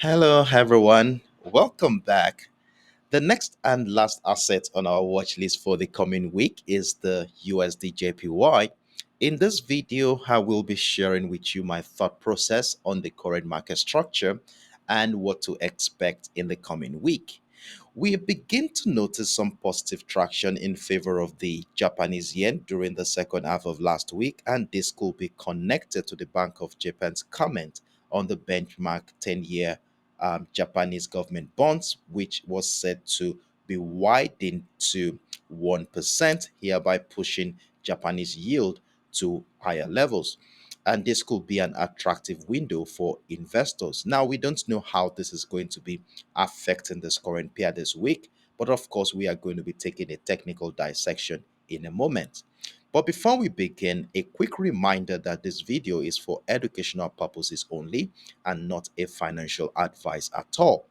Hello, everyone. Welcome back. The next and last asset on our watch list for the coming week is the USDJPY. In this video, I will be sharing with you my thought process on the current market structure and what to expect in the coming week. We begin to notice some positive traction in favor of the Japanese yen during the second half of last week, and this could be connected to the Bank of Japan's comment on the benchmark 10-year Japanese government bonds, which was said to be widened to 1%, hereby pushing Japanese yield to higher levels. And this could be an attractive window for investors. Now, we don't know how this is going to be affecting this current pair this week, but of course, we are going to be taking a technical dissection in a moment. But before we begin, a quick reminder that this video is for educational purposes only and not a financial advice at all.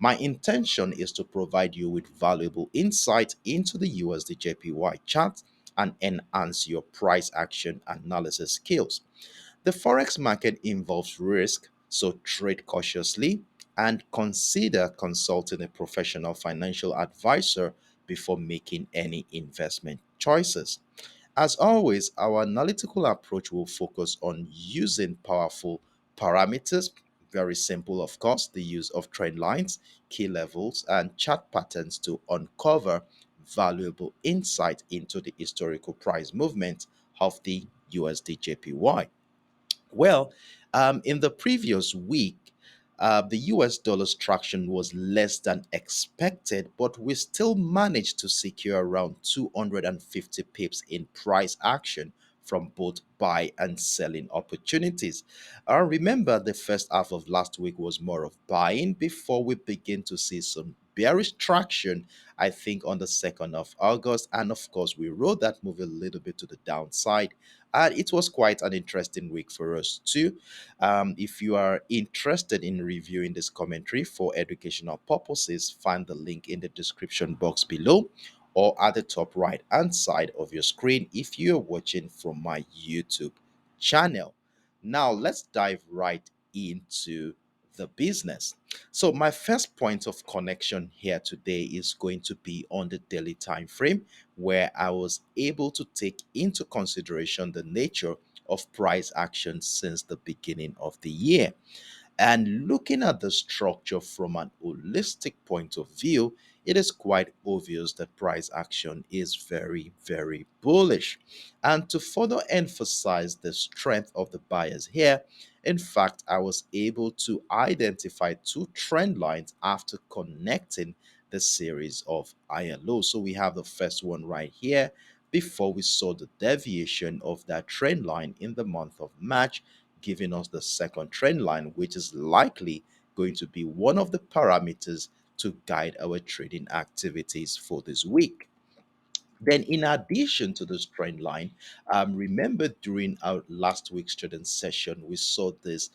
My intention is to provide you with valuable insight into the USDJPY chart and enhance your price action analysis skills. The forex market involves risk, so trade cautiously and consider consulting a professional financial advisor before making any investment choices. As always, our analytical approach will focus on using powerful parameters, very simple, of course, the use of trend lines, key levels, and chart patterns to uncover valuable insight into the historical price movement of the USDJPY. In the previous week, the US dollar's traction was less than expected, but we still managed to secure around 250 pips in price action from both buy and selling opportunities. Remember, the first half of last week was more of buying before we begin to see some bearish traction, I think, on the 2nd of August. And of course, we rode that move a little bit to the downside, and it was quite an interesting week for us too. If you are interested in reviewing this commentary for educational purposes, find the link in the description box below or at the top right hand side of your screen if you're watching from my YouTube channel. Now, let's dive right into the business. So, my first point of connection here today is going to be on the daily time frame, where I was able to take into consideration the nature of price action since the beginning of the year. And looking at the structure from an holistic point of view, it is quite obvious that price action is very, very bullish. And to further emphasize the strength of the buyers here, in fact, I was able to identify two trend lines after connecting the series of higher lows. So we have the first one right here before we saw the deviation of that trend line in the month of March, giving us the second trend line, which is likely going to be one of the parameters to guide our trading activities for this week. Then, in addition to this trend line, remember during our last week's trading session, we saw this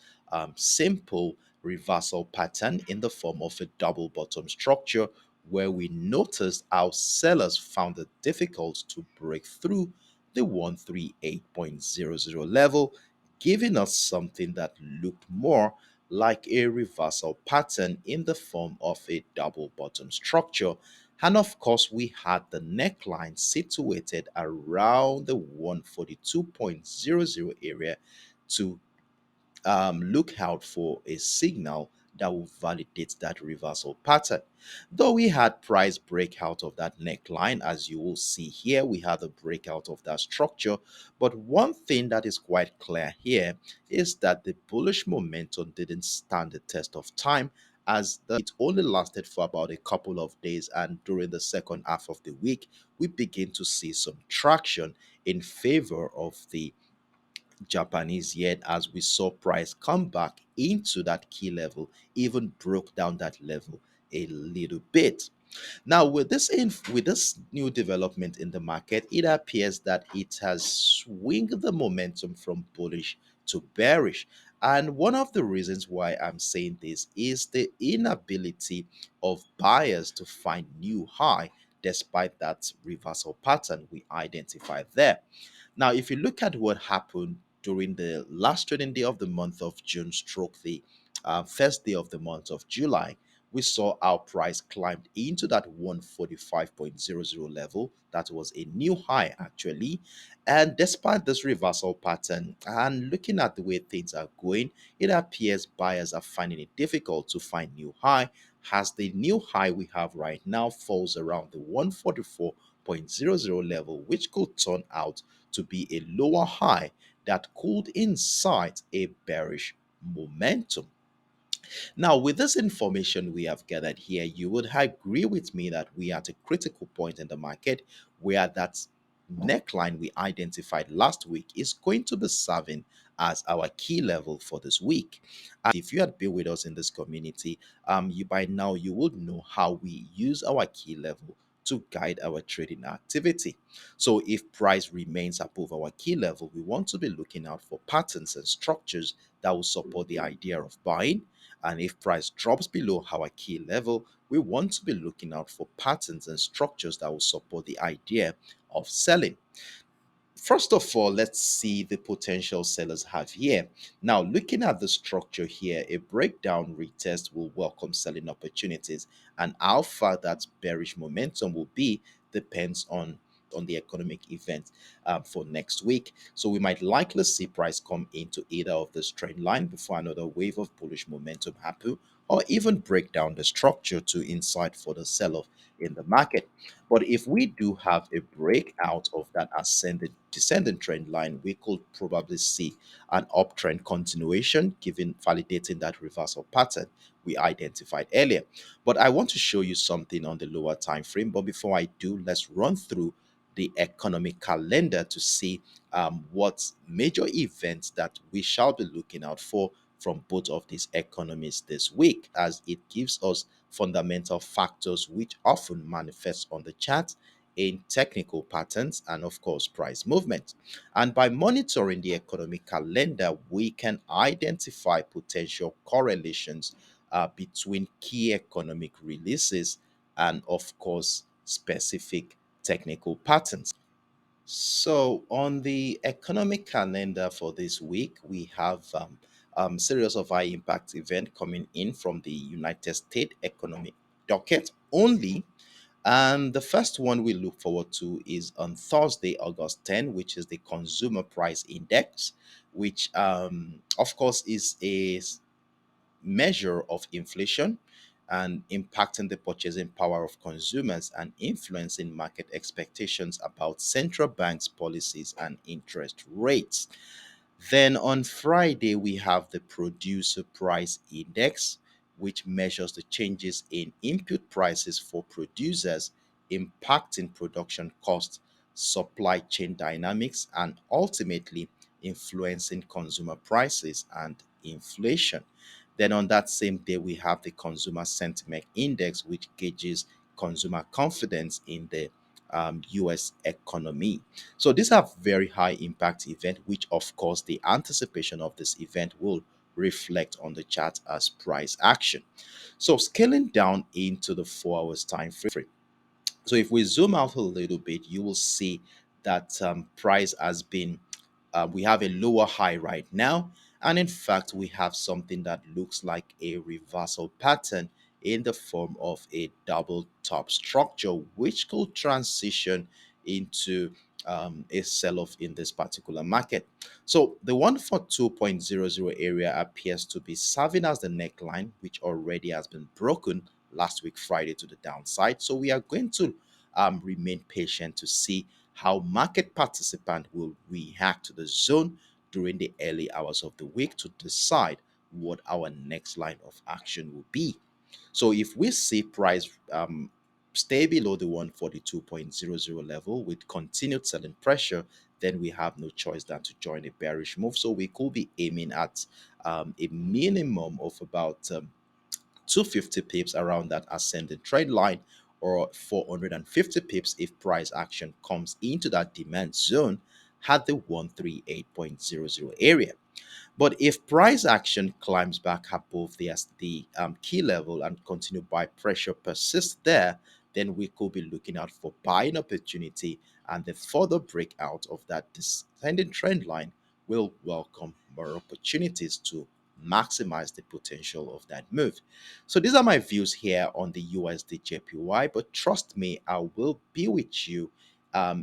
simple reversal pattern in the form of a double bottom structure where we noticed how sellers found it difficult to break through the 138.00 level, giving us something that looked more like a reversal pattern in the form of a double bottom structure. And of course, we had the neckline situated around the 142.00 area to look out for a signal that will validate that reversal pattern. Though we had price breakout of that neckline, as you will see here, we had a breakout of that structure. But one thing that is quite clear here is that the bullish momentum didn't stand the test of time, as it only lasted for about a couple of days, and during the second half of the week we begin to see some traction in favor of the Japanese yen, as we saw price come back into that key level, even broke down that level a little bit. Now, with this new development in the market, it appears that it has swung the momentum from bullish to bearish. And one of the reasons why I'm saying this is the inability of buyers to find new high despite that reversal pattern we identified there. Now, if you look at what happened during the last trading day of the month of June, stroke the first day of the month of July, we saw our price climbed into that 145.00 level. That was a new high, actually. And despite this reversal pattern and looking at the way things are going, it appears buyers are finding it difficult to find new high, as the new high we have right now falls around the 144.00 level, which could turn out to be a lower high that could incite a bearish momentum. Now, with this information we have gathered here, you would agree with me that we are at a critical point in the market where that neckline we identified last week is going to be serving as our key level for this week. If you had been with us in this community, you by now you would know how we use our key level to guide our trading activity. So if price remains above our key level, we want to be looking out for patterns and structures that will support the idea of buying, and if price drops below our key level, we want to be looking out for patterns and structures that will support the idea of selling. First of all, let's see the potential sellers have here. Now, looking at the structure here, a breakdown retest will welcome selling opportunities, and how far that bearish momentum will be depends on the economic event for next week. So we might likely see price come into either of this trend line before another wave of bullish momentum happen, or even break down the structure to incite for the sell-off in the market. But if we do have a breakout of that ascending descending trend line, we could probably see an uptrend continuation, given validating that reversal pattern we identified earlier. But I want to show you something on the lower time frame. But before I do, let's run through the economic calendar to see what major events that we shall be looking out for from both of these economies this week, as it gives us fundamental factors which often manifest on the chart in technical patterns and, of course, price movement. And by monitoring the economic calendar, we can identify potential correlations between key economic releases and, of course, specific technical patterns. So, on the economic calendar for this week, we have series of high impact event coming in from the United States economic docket only. And the first one we look forward to is on Thursday, August 10, which is the Consumer Price Index, which, of course, is a measure of inflation and impacting the purchasing power of consumers and influencing market expectations about central banks' policies and interest rates. Then on Friday, we have the Producer Price Index, which measures the changes in input prices for producers, impacting production costs, supply chain dynamics, and ultimately influencing consumer prices and inflation. Then on that same day, we have the Consumer Sentiment Index, which gauges consumer confidence in the US economy. So these are very high impact event, which of course the anticipation of this event will reflect on the chart as price action. So scaling down into the 4 hours time frame. So if we zoom out a little bit, you will see that price has been we have a lower high right now. And in fact, we have something that looks like a reversal pattern in the form of a double top structure, which could transition into a sell off in this particular market. So the 142.00 area appears to be serving as the neckline, which already has been broken last week, Friday, to the downside. So we are going to remain patient to see how market participants will react to the zone during the early hours of the week to decide what our next line of action will be. So if we see price stay below the 142.00 level with continued selling pressure, then we have no choice than to join a bearish move. So we could be aiming at a minimum of about 250 pips around that ascending trend line, or 450 pips if price action comes into that demand zone at the 138.00 area. But if price action climbs back above the key level and continue buy pressure persists there, then we could be looking out for buying opportunity, and the further breakout of that descending trend line will welcome more opportunities to maximize the potential of that move. So these are my views here on the USDJPY, but trust me, I will be with you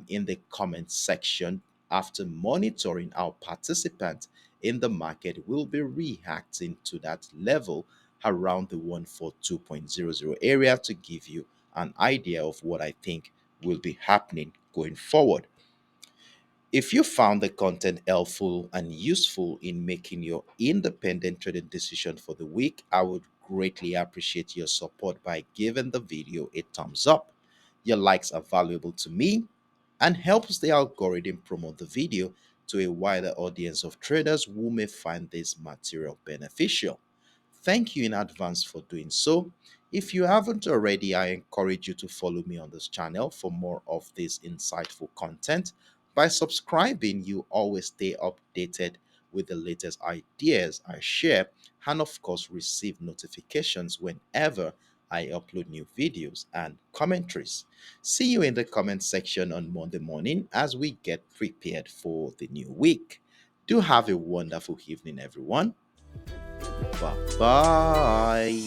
in the comment section after monitoring our participants in the market will be reacting to that level around the 142.00 area to give you an idea of what I think will be happening going forward. If you found the content helpful and useful in making your independent trading decision for the week, I would greatly appreciate your support by giving the video a thumbs up. Your likes are valuable to me and helps the algorithm promote the video to a wider audience of traders who may find this material beneficial. Thank you in advance for doing so. If you haven't already, I encourage you to follow me on this channel for more of this insightful content. By subscribing, you always stay updated with the latest ideas I share and, of course, receive notifications whenever I upload new videos and commentaries. See you in the comment section on Monday morning as we get prepared for the new week. Do have a wonderful evening, everyone. Bye bye.